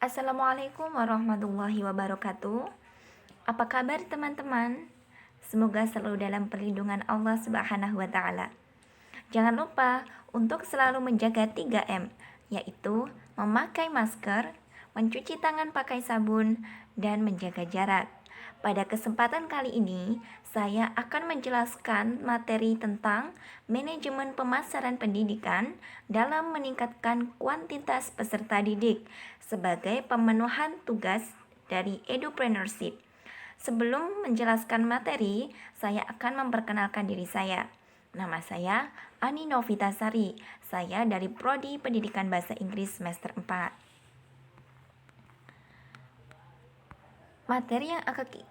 Assalamualaikum warahmatullahi wabarakatuh. Apa kabar teman-teman? Semoga selalu dalam perlindungan Allah Subhanahu wa taala. Jangan lupa untuk selalu menjaga 3M, yaitu memakai masker, mencuci tangan pakai sabun, dan menjaga jarak. Pada kesempatan kali ini, saya akan menjelaskan materi tentang manajemen pemasaran pendidikan dalam meningkatkan kuantitas peserta didik sebagai pemenuhan tugas dari Edupreneurship. Sebelum menjelaskan materi, saya akan memperkenalkan diri saya. Nama saya Ani Novitasari. Saya dari Prodi Pendidikan Bahasa Inggris semester 4. Materi yang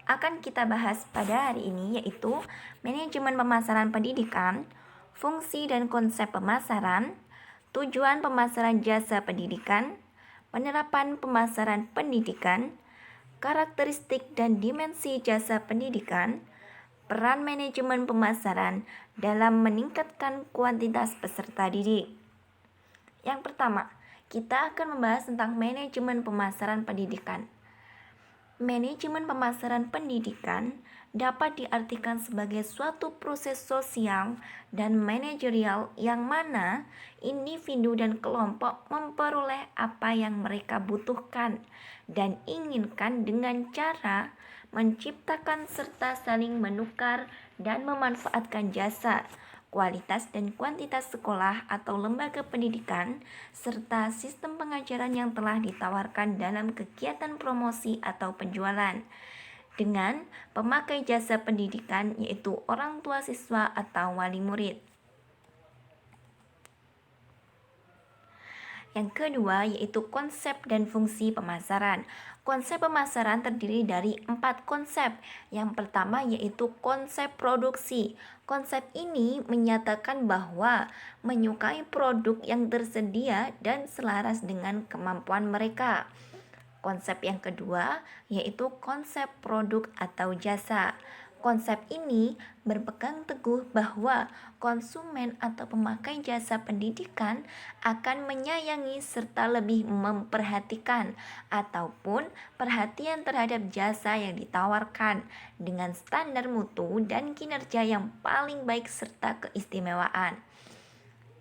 akan kita bahas pada hari ini yaitu manajemen pemasaran pendidikan, fungsi dan konsep pemasaran, tujuan pemasaran jasa pendidikan, penerapan pemasaran pendidikan, karakteristik dan dimensi jasa pendidikan, peran manajemen pemasaran dalam meningkatkan kuantitas peserta didik. Yang pertama, kita akan membahas tentang manajemen pemasaran pendidikan. Manajemen pemasaran pendidikan dapat diartikan sebagai suatu proses sosial dan manajerial yang mana individu dan kelompok memperoleh apa yang mereka butuhkan dan inginkan dengan cara menciptakan serta saling menukar dan memanfaatkan jasa, kualitas dan kuantitas sekolah atau lembaga pendidikan, serta sistem pengajaran yang telah ditawarkan dalam kegiatan promosi atau penjualan dengan pemakai jasa pendidikan yaitu orang tua siswa atau wali murid. Yang kedua yaitu konsep dan fungsi pemasaran. Konsep pemasaran terdiri dari 4 konsep. Yang pertama yaitu konsep produksi. Konsep ini menyatakan bahwa menyukai produk yang tersedia dan selaras dengan kemampuan mereka. Konsep yang kedua yaitu konsep produk atau jasa. Konsep ini berpegang teguh bahwa konsumen atau pemakai jasa pendidikan akan menyayangi serta lebih memperhatikan ataupun perhatian terhadap jasa yang ditawarkan dengan standar mutu dan kinerja yang paling baik serta keistimewaan.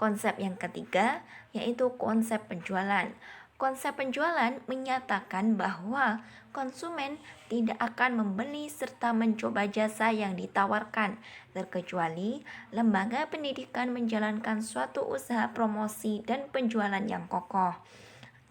Konsep yang ketiga yaitu konsep penjualan. Konsep penjualan menyatakan bahwa konsumen tidak akan membeli serta mencoba jasa yang ditawarkan, terkecuali lembaga pendidikan menjalankan suatu usaha promosi dan penjualan yang kokoh.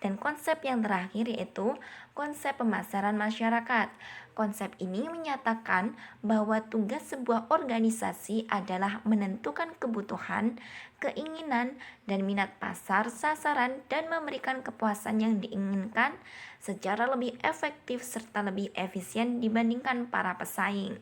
Dan konsep yang terakhir yaitu konsep pemasaran masyarakat. Konsep ini menyatakan bahwa tugas sebuah organisasi adalah menentukan kebutuhan, keinginan, dan minat pasar sasaran dan memberikan kepuasan yang diinginkan secara lebih efektif serta lebih efisien dibandingkan para pesaing.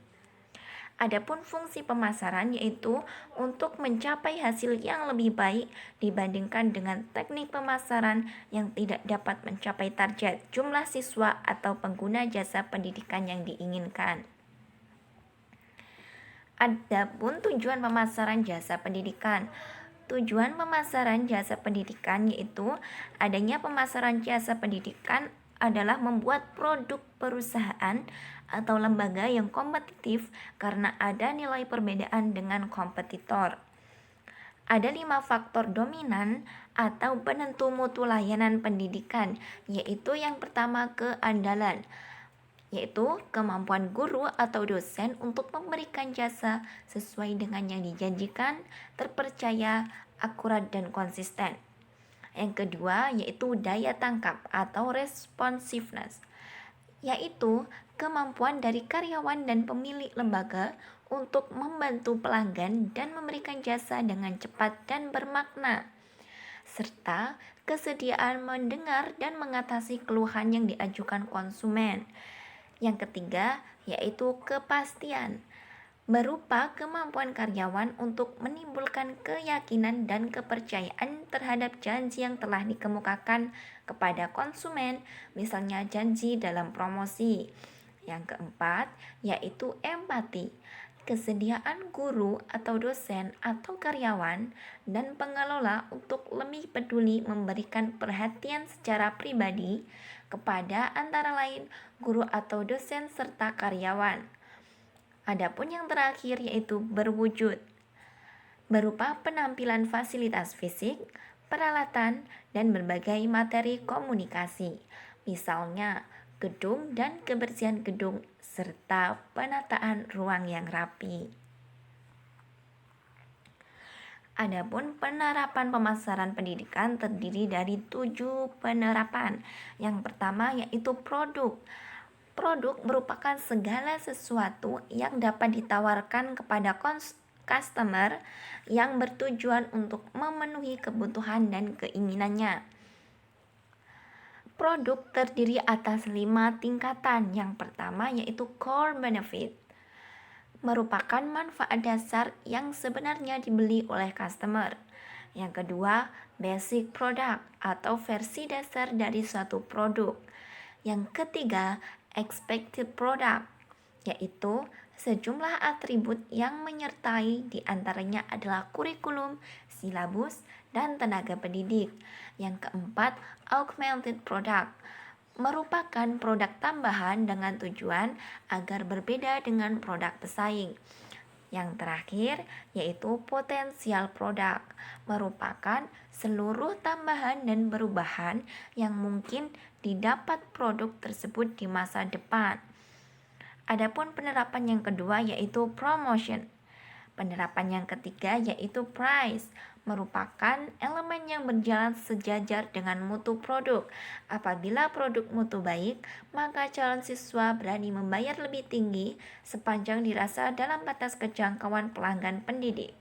Adapun fungsi pemasaran yaitu untuk mencapai hasil yang lebih baik dibandingkan dengan teknik pemasaran yang tidak dapat mencapai target jumlah siswa atau pengguna jasa pendidikan yang diinginkan. Adapun tujuan pemasaran jasa pendidikan. Tujuan pemasaran jasa pendidikan yaitu adanya pemasaran jasa pendidikan adalah membuat produk perusahaan atau lembaga yang kompetitif karena ada nilai perbedaan dengan kompetitor. Ada 5 faktor dominan atau penentu mutu layanan pendidikan, yaitu yang pertama keandalan, yaitu kemampuan guru atau dosen untuk memberikan jasa sesuai dengan yang dijanjikan, terpercaya, akurat, dan konsisten. Yang kedua yaitu daya tangkap atau responsiveness, yaitu kemampuan dari karyawan dan pemilik lembaga untuk membantu pelanggan dan memberikan jasa dengan cepat dan bermakna, serta kesediaan mendengar dan mengatasi keluhan yang diajukan konsumen. Yang ketiga yaitu kepastian, berupa kemampuan karyawan untuk menimbulkan keyakinan dan kepercayaan terhadap janji yang telah dikemukakan kepada konsumen, misalnya janji dalam promosi. Yang keempat yaitu empati, kesediaan guru atau dosen atau karyawan dan pengelola untuk lebih peduli memberikan perhatian secara pribadi kepada antara lain guru atau dosen serta karyawan. Adapun yang terakhir yaitu berwujud, berupa penampilan fasilitas fisik, peralatan, dan berbagai materi komunikasi, misalnya gedung dan kebersihan gedung, serta penataan ruang yang rapi. Adapun penerapan pemasaran pendidikan terdiri dari 7 penerapan. Yang pertama yaitu produk. Produk merupakan segala sesuatu yang dapat ditawarkan kepada customer yang bertujuan untuk memenuhi kebutuhan dan keinginannya. Produk terdiri atas 5 tingkatan. Yang pertama yaitu core benefit, merupakan manfaat dasar yang sebenarnya dibeli oleh customer. Yang kedua, basic product atau versi dasar dari suatu produk. Yang ketiga, expected product, yaitu sejumlah atribut yang menyertai diantaranya adalah kurikulum, silabus, dan tenaga pendidik. Yang keempat, augmented product, merupakan produk tambahan dengan tujuan agar berbeda dengan produk pesaing. Yang terakhir yaitu potensial produk, merupakan seluruh tambahan dan perubahan yang mungkin didapat produk tersebut di masa depan. Adapun penerapan yang kedua yaitu promotion. Penerapan yang ketiga yaitu price, merupakan elemen yang berjalan sejajar dengan mutu produk. Apabila produk mutu baik, maka calon siswa berani membayar lebih tinggi sepanjang dirasa dalam batas kejangkauan pelanggan pendidik.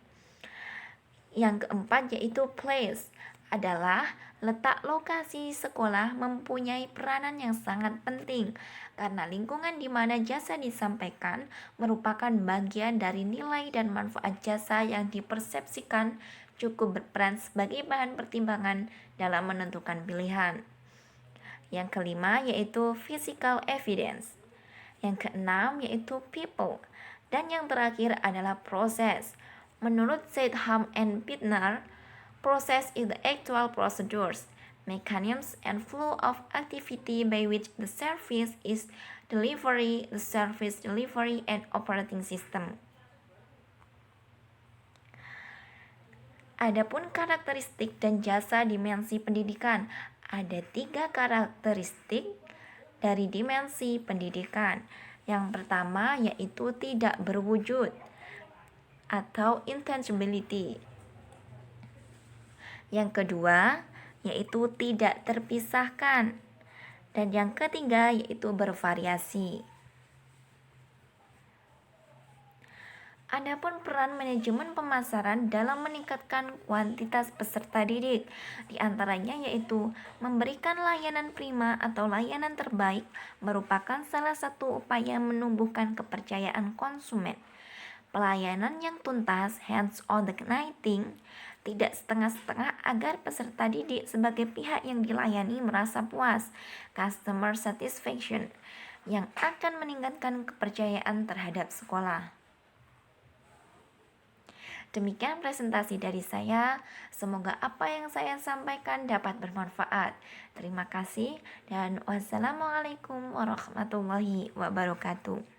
Yang keempat yaitu place, adalah letak lokasi sekolah mempunyai peranan yang sangat penting karena lingkungan di mana jasa disampaikan merupakan bagian dari nilai dan manfaat jasa yang dipersepsikan cukup berperan sebagai bahan pertimbangan dalam menentukan pilihan. Yang kelima yaitu physical evidence. Yang keenam yaitu people. Dan yang terakhir adalah proses. Menurut Seidham and Pitner, process is the actual procedures, mechanisms, and flow of activity by which the service is delivery, the service delivery, and operating system. Adapun karakteristik dan jasa dimensi pendidikan, ada 3 karakteristik dari dimensi pendidikan. Yang pertama yaitu tidak berwujud atau intangibility. Yang kedua yaitu tidak terpisahkan. Dan yang ketiga yaitu bervariasi. Adapun peran manajemen pemasaran dalam meningkatkan kuantitas peserta didik, diantaranya yaitu memberikan layanan prima atau layanan terbaik merupakan salah satu upaya menumbuhkan kepercayaan konsumen. Pelayanan yang tuntas, hands-on connecting, tidak setengah-setengah agar peserta didik sebagai pihak yang dilayani merasa puas, customer satisfaction, yang akan meningkatkan kepercayaan terhadap sekolah. Demikian presentasi dari saya. Semoga apa yang saya sampaikan dapat bermanfaat. Terima kasih dan wassalamualaikum warahmatullahi wabarakatuh.